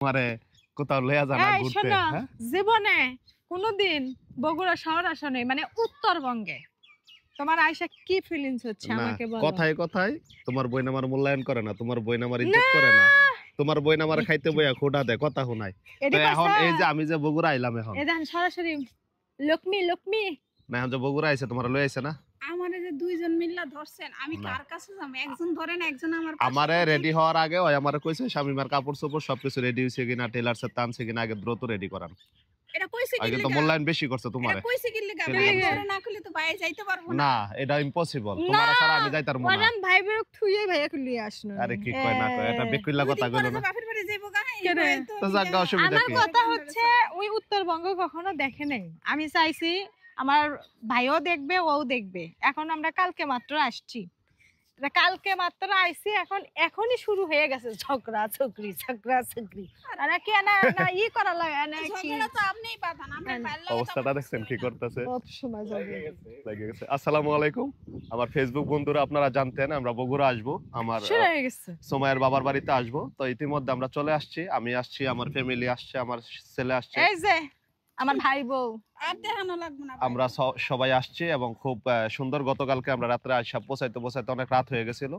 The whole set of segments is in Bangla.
আমারে কোথাও লইয়া যান এই ঘুরতে শোনো, হ্যাঁ জীবনে কোনোদিন বগুড়া শহর আসো নাই, মানে উত্তরবঙ্গে তোমার আয়সা কি ফিলিংস হচ্ছে না আমাকে বলো। কথায় কথায় তোমার বইন আমার মূল্যায়ন করে না, তোমার বইন আমার ইজ্জত করে না, তোমার বইন আমার খাইতে বইয়া খোটা দেয়, কথা শোনায়। তো এখন এই যে আমি যে বগুড়া আইলাম, এখন এই দেখেন সরাসরি লক্ষ্মী লক্ষ্মী না, এখন যে বগুড়া আইছে তোমার লই আইছে না, আমারে যে দুইজন মিল্লা ধরছেন, আমি কার কাছে যাব? একজন ধরেন, একজন আমার আমারে রেডি হওয়ার আগে ওই আমারে কইছে শামিমার কাপড় চোপড় সবকিছু রেডি হইছে কিনা, টেলার সেট আনছে কিনা, আগে দ্রুত রেডি করান। এটা কইছে কি আগে তো লাগা? মূল্যায়ন বেশি করছে তোমারে। এটা কইছে কি লাগা? কেন ভাই বলছে? ধরে না খুলে তো ভাই যাইতে পারবো না। না এটা ইম্পসিবল, তোমার ছাড়া আমি যাইতার মনে না। ওরাম ভাই বেরক থুইয়ে ভাইয়া খুলিয়ে আসনো। আরে কি কয় না কয়, এটা বেকুইলা কথা কইলো না। বাপের বাড়ি যাইবো গা, এই কেন? ভাই তো জায়গা অসুবিধা আমার কি? কথা হচ্ছে ওই উত্তরবঙ্গ কখনো দেখে নাই, আমি চাইছি আমার ভাইও দেখবে, ও দেখবে। এখন আমরা কালকে মাত্র আসছি, কালকে মাত্র আইছি, এখনই শুরু হয়ে গেছে ঝগড়া ঝগড়ি ঝগড়া ঝগড়ি। আরে কি না না ই করা লাগে না কি ঝগড়া তো আপনিই বাঁধান, আমরা ভালো অবস্থাটা দেখছেন কি করতেছে, কত সময় যাবে। লাগে গেছে। আসসালামু আলাইকুম আমার ফেসবুক বন্ধুরা, আপনারা জানতেন আমরা বগুড়া আসবো, আমার শুরু হয়ে গেছে। সময়ের বাবার বাড়িতে আসবো। তো ইতিমধ্যে আমরা চলে আসছি, আমি আসছি, আমার ফ্যামিলি আসছে, আমার ছেলে আসছে, এই যে আমার ভাই বউ, আর দেখানো লাগবে না। আমরা সবাই আসছি এবং খুব সুন্দর। গতকালকে আমরা রাত্রে আসা পৌঁছাইতে পৌঁছাইতে অনেক রাত হয়ে গেছিল,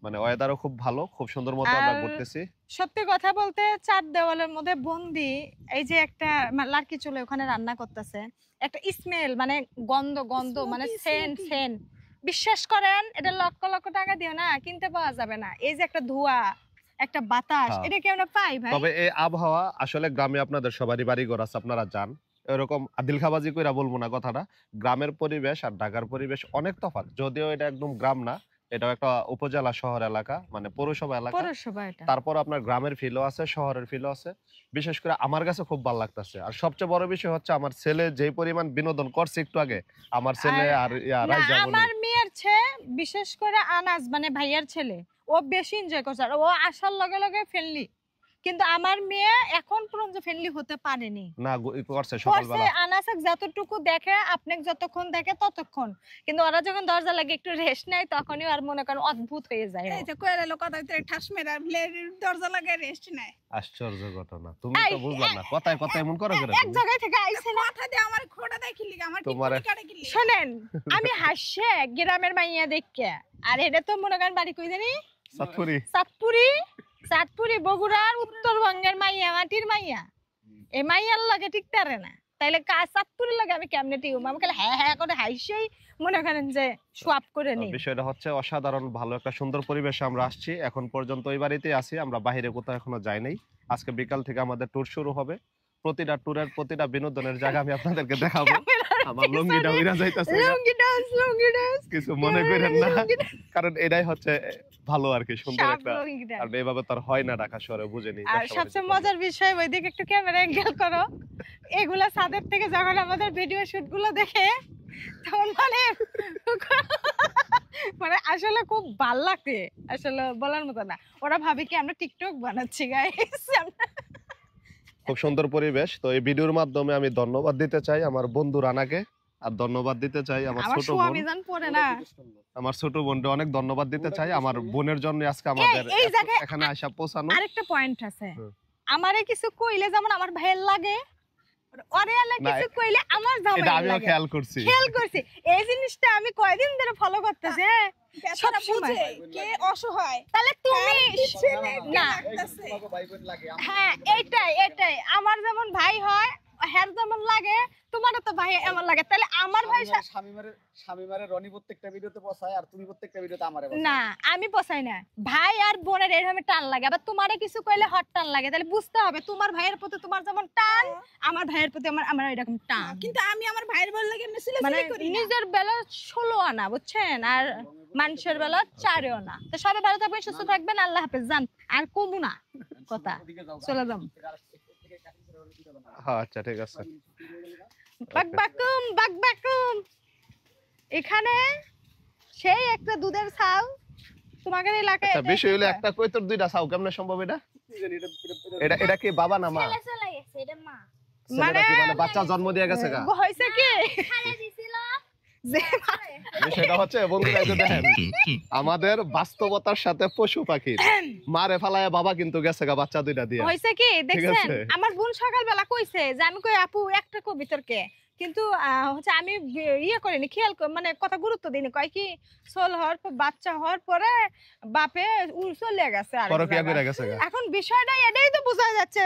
মানে ওয়েদারও খুব ভালো, খুব সুন্দর মতো আমরা আর ঘুরতেছি। সত্যি কথা বলতে চার দেওয়ালের মধ্যে বন্দি, এই যে একটা লাড়কি চুলে ওখানে রান্না করতেছে, একটা স্মেল, মানে গন্ধ গন্ধ, মানে সেন্ট সেন্ট, বিশ্বাস করেন এটা লক্ষ লক্ষ টাকা দিও না কিনতে পাওয়া যাবে না। এই যে একটা ধোঁয়া, একটা বাতাস, হ্যাঁ। এটা কি আমরা পাই ভাই? তবে এই আবহাওয়া আসলে গ্রামে আপনাদের সবারই বাড়ি ঘর আছে, আপনারা যান, এরকম আদিলখাবাজি কইরা বলবো না কথাটা। গ্রামের পরিবেশ আর ঢাকার পরিবেশ অনেক তফাৎ, যদিও এটা একদম গ্রাম না, এটাও একটা উপজেলা শহর এলাকা, মানে পৌরসভা এলাকা। পৌরসভা এটা। তারপর আপনার গ্রামের ফিলও আছে, শহরের ফিলও আছে। বিশেষ করে আমার কাছে খুব ভালো লাগতেছে। আর সবচেয়ে বড় বিষয় হচ্ছে আমার ছেলে যেই পরিমাণ বিনোদন করছে একটু আগে, আমার ছেলে আর না, আমার মেয়ের ছেলে, বিশেষ করে আনাজ মানে ভাইয়ার ছেলে, ও বেশি এনজয় করছে। আর ও আসার লগে লগে ফ্রেন্ডলি, কিন্তু আমার মেয়ে এখন পর্যন্ত ফ্রেন্ডলি হতে পারেনি। না করছে সকালবেলা আনাসাক যতটুকু দেখে, আপনাকে যতক্ষণ দেখে ততক্ষণ, কিন্তু ওরা যখন দরজা লাগে একটু রেস্ট নেয়, তখনই আর মনে করেন অদ্ভুত হয়ে যায়। এই যে কইরা লোক কথা ভিতরে ঠাস মেরা দরজা লাগে রেস্ট নাই। আশ্চর্য ঘটনা, তুমি তো বুঝলা না, কথায় কথায় এমন করো কেন? এক জায়গায় থেকে আইছে না, কথা দিয়ে আমার খোটা দেয় কি লাগা? আমার কি তোমার কাটে কি লাগা? শুনেন, আমি হাসছে গ্রামের মাইয়া দেখে, আর এটা তো মনে করেন বাড়ি কই জানি, সাতপুরি। সাতপুরি, সাতপুরি বগুড়ার উত্তরবঙ্গের মাইয়া, মাটির মাইয়া। এই মাইয়ার লাগে ঠিক তারে না, তাইলে সাতপুরির লাগে আমি কেমনে টিউম? আমাকে হ্যাঁ হ্যাঁ করে হাইসেই মনে করেন যে সোয়াপ করে নেই। বিষয়টা হচ্ছে অসাধারণ ভালো একটা সুন্দর পরিবেশে আমরা আসছি, এখন পর্যন্ত ওই বাড়িতেই আছি, আমরা বাইরে কোথাও এখনো যাই নাই। আজকে বিকাল থেকে আমাদের ট্যুর শুরু হবে, প্রতিটা ট্যুরের প্রতিটা বিনোদনের জায়গা আমি আপনাদেরকে দেখাবো। আমার লুঙ্গিটা উইরা যাইতাছে, লুঙ্গি ডান্স কিছু মনে করেন না, কারণ এটাই হচ্ছে ভালো আর কি, সুন্দর একটা। আর এইভাবে তো আর হয় না ঢাকা শহরে, বুঝেনি। আর সবচেয়ে মজার বিষয়, ওইদিকে একটু ক্যামেরা অ্যাঙ্গেল করো, এগুলা ছাদের থেকে যখন আমাদের ভিডিও শুট গুলো দেখে, তখন মানে আসলে খুব ভাল লাগে, আসলে বলার মতো না। ওরা ভাবে কি আমরা টিকটক বানাচ্ছি গাইস। খুব সুন্দর পরিবেশ। তো এই ভিডিওর মাধ্যমে আমি ধন্যবাদ দিতে চাই আমার বন্ধু রানাকে, আর ধন্যবাদ দিতে চাই আমার ছোট বোন, আমার ছোট বোনকে অনেক ধন্যবাদ দিতে চাই। আমার বোনের জন্য আজকে আমাদের এখানে আসা পৌঁছানো। আরেকটা পয়েন্ট আছে, আমারে কিছু কইলে যেমন আমার ভাইয়ের লাগে, ওরে আলা কিছু কইলে আমার জামাই লাগে। এটা আমিও খেয়াল করছি। এই জিনিসটা আমি কয়দিন ধরে ফলো করতেছি। সব বুঝে কে অসহায়, তাহলে তুমি না, হ্যাঁ এটাই আমার যেমন ভাই হয়, হ্যার যেমন লাগে, তোমারও তো ভাই এমন লাগে, তাহলে আমার ভাই শামিমারে রনি প্রত্যেকটা ভিডিওতে পছায়, আর তুমি প্রত্যেকটা ভিডিওতে আমারে পছায়। না, আমি পছাই না। ভাই আর বোনের এরকম টান লাগে, আবার তোমারে কিছু কইলে হট টান লাগে, তাহলে বুঝতে হবে তোমার ভাইয়ের প্রতি তোমার যেমন টান, আমার ভাইয়ের প্রতি আমার এরকম টান। কিন্তু আমি আমার ভাইয়ের বল লাগে এমনি সিলে মানে করি না। নিজের বেলা 16 আনা, বুঝছেন, আর মানুষের বেলা 4 আনা। তো সবাই ভালো থাকবেন, সুস্থ থাকবেন, আল্লাহ হাফেজ। জান আর কমু না কথা, চলে যাম। হ্যাঁ আচ্ছা ঠিক আছে। বাকবাকুম এখানে সেই একটা দুধের ছাউ তোমাদের এলাকায়। আচ্ছা বিষয় হলো একটা কই তোর দুইটা ছাউ কেমনে সম্ভব? এটা কি বাবা না মা? চলে গেছে, এটা মা। মানে বাচ্চা জন্ম দিয়ে গেছে গা? হইছে কি খালা দিছিল যে সেটা হচ্ছে বন্ধুরা, এই যে দেখেন আমাদের বাস্তবতার সাথে পশু পাখি মারে ফালায় বাবা কিন্তু গেছে গা বাচ্চা দুইটা দিয়ে। হইছে কি দেখছেন, আছে? আমার বোন সকালবেলা কইছে যে আমি কই আপু একটা কবিতরকে, কিন্তু হচ্ছে আমি ইয়ে করিনি, খেয়াল মানে কথা গুরুত্ব দিইনি। কয় কি সোল হওয়ার পর বাচ্চা হওয়ার পরে বাপে চলে গেছে আরেক পরকিয়া জায়গায়। কইরা গেছে গা। এখন বিষয়টা এটাই তো বোঝা যাচ্ছে,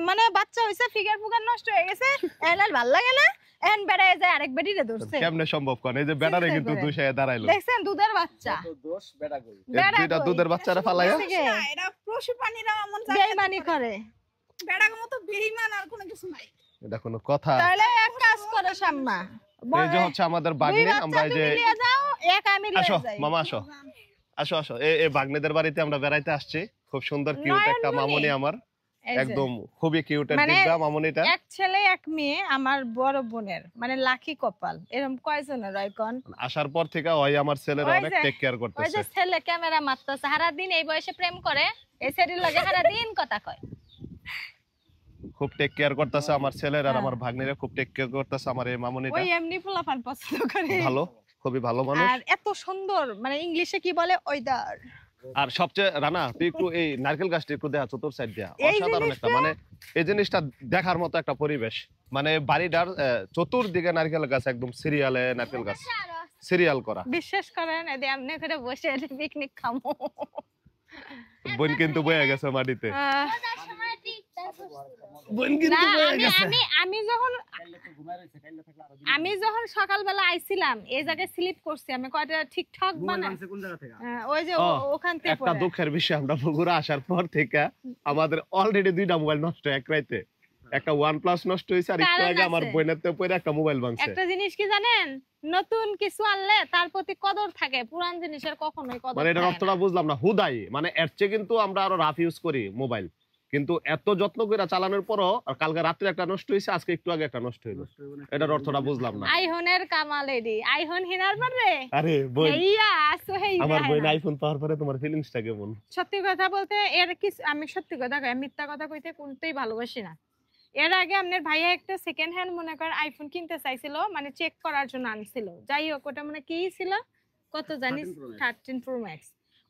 মানে বাচ্চা হইছে ফিগার ফুগার নষ্ট হয়ে গেছে, এনার ভাল লাগে না, এন বেড়ায় যায় আরেক বেডিরে ধরছে। কেমনে সম্ভব কোন? এই যে বেটারে কিন্তু দুইশায় দাঁড়াইলো, দেখছেন দুধের বাচ্চা, তো দোষ বেটা কই এই দুইটা দুধের বাচ্চারা ফালাইয়া না, এরা পশু প্রাণীরা এমন বেইমানি করে। বেড়ার মতো বেঈমান আর কোনো কিছু নাই। এটা কোনো কথা? তাহলে এক কাজ করো শাম্মা, এই যে হচ্ছে আমাদের বাগনি, আমরা এই যে এক আমি লয়ে আসো যাই। মামা আসো আসো আসো, এই বাগনিদের বাড়িতে আমরা বেড়াইতে আসছি। খুব সুন্দর কিউট একটা নয়নমণি। মামুনি আমার, এই যে, একদম খুবই কিউটের মানে দিব্যা মামুনিটা। এক ছেলে এক মেয়ে আমার বড় বোনের, মানে লাকি কপাল। এরকম কয়জনের হয় কোন? আসার পর থেকে ওই আমার ছেলের ওই অনেক যে- টেক কেয়ার ওই করতেছে। যে ছেলে ক্যামেরা মারতেছে সারাদিন, এই বয়সে প্রেম করে, এই ছেলের লগে সারাদিন কথা কয়। খুব টেক কেয়ার করতেছে আমার ছেলের, আর হ্যাঁ। আমার ভাগ্নিরা খুব টেক কেয়ার করতেছে আমার এই মামুনিটা। ওই এমনি পোলাপান পছন্দ করে। ভালো, খুবই ভালো মানুষ। আর এত সুন্দর, মানে ইংলিশে কি বলে ওয়েদার। আর সবচেয়ে রানা, তুই একটু এই নারকেল গাছটা একটু দেখা চতুর সাইড দিয়া, এই অসাধারণ একটা, জিনিসটা- মানে এই জিনিসটা দেখার মতো একটা পরিবেশ। মানে বাড়িটার চতুর্দিকে নারকেল গাছ, একদম সিরিয়ালে নারকেল গাছ, সিরিয়াল করা। বিশ্বাস করেন এদি এমনি করে বসে পিকনিক খামো। বোন কিন্তু বয়ে গেছে মাটিতে, বোন না, কিন্তু বয়ে গেছে। আমি যখন কাইলে তো ঘুমায় রইছে, কাইলে থাকলে আরো দিন আমি যখন সকালবেলা আইছিলাম এই জায়গায় স্লিপ করছি, আমি কয়টা ঠিকঠাক ঘুমায় বানাই। মানছে কোন জায়গা থেকে? ওই যে ও, ওখান থেকে একটা দুঃখের বিষয়, আমরা বগুড়া আসার পর থেকে আমাদের অলরেডি দুইটা মোবাইল নষ্ট এক রাইতে। একটা OnePlus নষ্ট হয়েছে, আর একটু কারণ আগে আমার আছে। বোনের তো পরে একটা মোবাইল ভাঙছে। একটা জিনিস কি জানেন, নতুন কিছু আনলে তার প্রতি কদর থাকে, পুরান জিনিসের কখনোই কদর মানে এটার থাকে অর্থটা না। বুঝলাম না, হুদাই মানে এর চেয়ে কিন্তু আমরা আরো রাফ ইউজ করি মোবাইল, কিন্তু এত যত্ন করে চালানোর পরও আর কালকে রাত্রে একটা নষ্ট হয়েছে, আজকে একটু আগে একটা নষ্ট হইলো, নষ্ট হইবো না। এটার অর্থটা বুঝলাম না। আইফোনের কামাল এডি, আইফোন হিনার পারে আরে বোন, হেইয়া আসো হেই আমার দেখায় বোন না। আইফোন পাওয়ার পরে তোমার ফিলিংসটা কেমন? সত্যি কথা বলতে এর কিছু, আমি সত্যি কথা কই, মিথ্যা কথা কইতে কোনটাই ভালোবাসি না। এর আগে আপনার ভাইয়া একটা সেকেন্ড হ্যান্ড মনে করেন আইফোন কিনতে চাইছিল, মানে চেক করার জন্য আনছিল। যাই হোক, ওটা মানে কি ছিল কত জানিস, 13 Pro Max।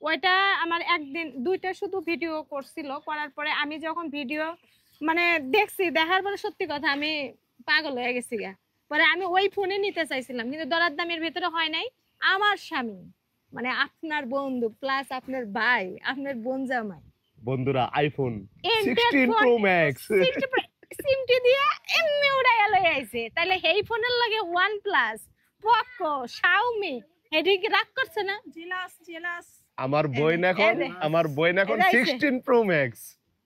ওইটা আমার একদিন দুইটা শুধু ভিডিও করছিল, করার পরে আমি যখন ভিডিও মানে দেখছি, দেখার পরে সত্যি কথা আমি পাগল হয়ে গেছি গা। পরে আমি ওই ফোনে নিতে চাইছিলাম, কিন্তু দরার দামের ভিতরে হয় নাই। আমার স্বামী মানে আপনার বন্ধু প্লাস আপনার ভাই, আপনার বোন জামাই বন্ধুরা iPhone Android 16 phone, Pro Max সিমটি দিয়ে এমনি উড়াইয়া লই আইছে। তাইলে এই ফোনের লাগে OnePlus, Poco, Xiaomi, এদিকে রাগ করছে না? Jealous jealous. আমার বোন এখন, এই যে। আমার বোন এখন এই যে। 16 Pro Max।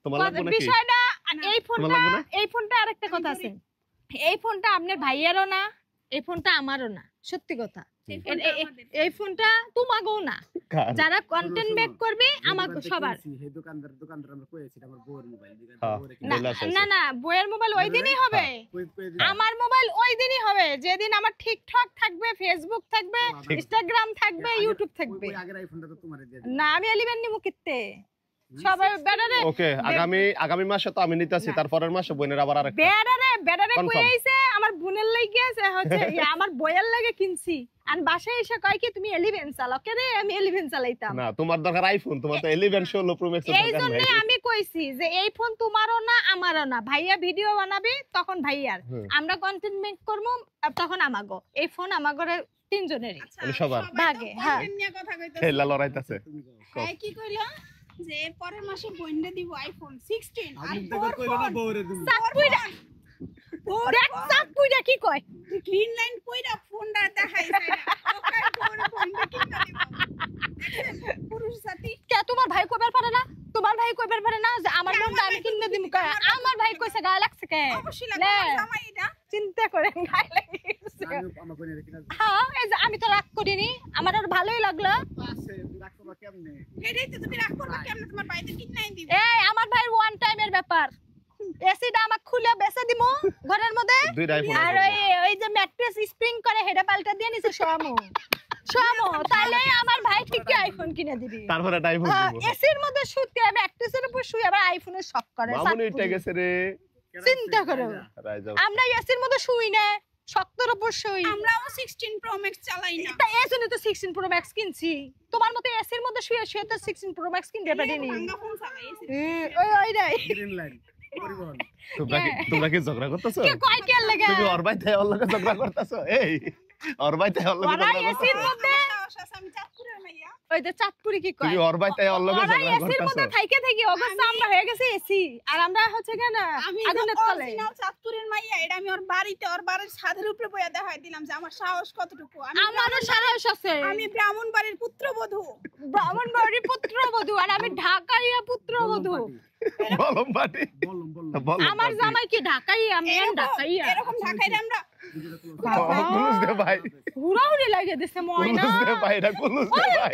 তোমার লাগবে নাকি? বিষয়টা এই তোমার ফোনটা, লাগবে না? এই ফোনটা আরেকটা কথা আছে, এই ফোনটা আপনার ভাইয়েরও না, এই ফোনটা আমারও না, সত্যি কথা। এই ফোনটা তোমাকেও না, কার? যারা কন্টেন্ট মেক করবে আমাকে সবার। এই দোকানদার আমরা কইছি আমার বউয়ের মোবাইল হ্যাঁ, না বলে আছে। না না, বইয়ের মোবাইল ওই দিনই হবে, আমার মোবাইল ওই দিনই হবে যেদিন আমার টিকটক থাকবে, ফেসবুক থাকবে, ইনস্টাগ্রাম থাকবে, ইউটিউব থাকবে। ওই আগের আইফোনটা তো তোমারে দিয়ে না আমি 11 নিমু কিতে, সবাই বেড়ারে ওকে, আগামী মাসে তো আমি নিতেছি, না। তারপরের মাসে বোনের আবার আরেকটা। বেড়ারে Confirm. কই আইছে আমার বোনের লাগি আছে হচ্ছে আমার বইয়ের লাগে কিনছি, আর বাসায় এসে কয় কি তুমি 11 চালাও, কে রে আমি 11 চালাইতাম। না, তোমার দরকার আইফোন, তোমার তো 11 16 Pro Max এর এই দরকার জন্য নাই। আমি কইছি যে এই ফোন তোমারও না আমারও না, ভাইয়া ভিডিও বানাবে তখন ভাইয়ার, হুম। আমরা কন্টেন্ট মেক করবো তখন আমাগো। এই ফোন আমাগরে তিনজনেরই মানে সবার। ভাগে, হ্যাঁ। নিয়ে কথা কইতাছ। খেলা লড়াইতাছে। তুমি কও। হ্যাঁ কি কইলো যে পরের মাসে বইন্ডে দিব আইফোন 16 আর আমি দেখো কইলো না বউরে তুমি। চাপুইরা দেখ, চাপুইরা কি কয়, গ্রিন লাইন কইরা ফোনটা দেখাইছে ওকার বউরে বইন্ডে কিনা দিব। দেখছেন, পুরুষ জাতি কে তোমার ভাই কইবার পারে না, তোমার ভাই কইবার পারে না যে আমার ফোনটা আমি কিনে দিমু, কয় আমার ভাই কইছে গায়ে লাগছে কে, অবশ্যই লে। লাগবে জামাই এটা। চিন্তা করেন গায়ে লাগিয়েছে। আমি আমার বোনের কিনা হ্যাঁ, এই যে আমি তো রাগ করিনি, আমার আর ভালোই লাগলো। আছে তুই রাখতো বা কেমনে? এটাই তো তুমি রাগ করবা কেমনে, তোমার বাইতে কিনাই দিব। এই আমার ভাই ওয়ান টাইমের ব্যাপার, এসিটা আমাকে খুলে বেচে দিমু ঘরের মধ্যে, দুইটা আইফোন আর ওই যে ম্যাট্রেস স্প্রিং করে হেডা পাল্টা দিয়ে নিছে সোয়ামু তাহলে আমার ভাই ঠিকই আইফোন কিনে দিবি। তারপরে একটা আইফোন দিব। এসির মধ্যে শুতে ম্যাট্রেসের উপর শুয়ে আবার আইফোনের শক করে। মামুনি উঠে গেছে রে। চিন্তা করো, রাইজা। আমরা এসির মধ্যে শুই না, শক্তর অবশ্যই। আমরাও 16 Pro Max চালাই না। তা এজন্য তো 16 Pro Max কিনছি। তোমার মতো এসির মধ্যে শুয়ে শুয়ে তো 16 Pro Max কিনতে পারিনি। ভাঙা ফোন চালাই এসি। ওই রে গ্রিন লাইন পরিবহন। তোমরা কি ঝগড়া করতেছো? কে কয় কে লাগে? তুমি ওর ভাই তাই ওর লগে ঝগড়া করতেছো? এই ওর ভাই তাই ওর লগে ওরা ঝগড়া এসির করতেছো? মধ্যে সাহস আছে, আমি চাঁদপুরের মাইয়া। ওই যে চাঁদপুরি কি কয়? তুমি ওর ভাই তাই ওর লগে ওরা ঝগড়া এসির মধ্যে করতেছো? থাইকে থাকি অবস্থা আমরা হয়ে গেছে এসি আর আমরা হচ্ছে কেন আমি আগুনের তলে। অরিজিনাল চাঁদপুরের মাইয়া, এটা আমি ওর বাড়িতে ওর বাড়ির ছাদের উপরে বইয়া দেখাই দিলাম যে আমার সাহস কতটুকু। আমারও সাহস আছে। আমি ব্রাহ্মণবাড়ির পুত্রবধূ। ব্রাহ্মণবাড়ির পুত্রবধূ আর আমি ঢাকাইয়া পুত্রবধূ। বলম বাটি বলম আমার জামাই কি ঢাকাইয়া? আমি ঢাকাইয়া। এরকম ঢাকাইলে আমরা কুলুস দে ভাই হুড়াহুড়ি লাগিয়ে দিছে ময়না। কুলুস দে ভাই এটা কুলুস দে ভাই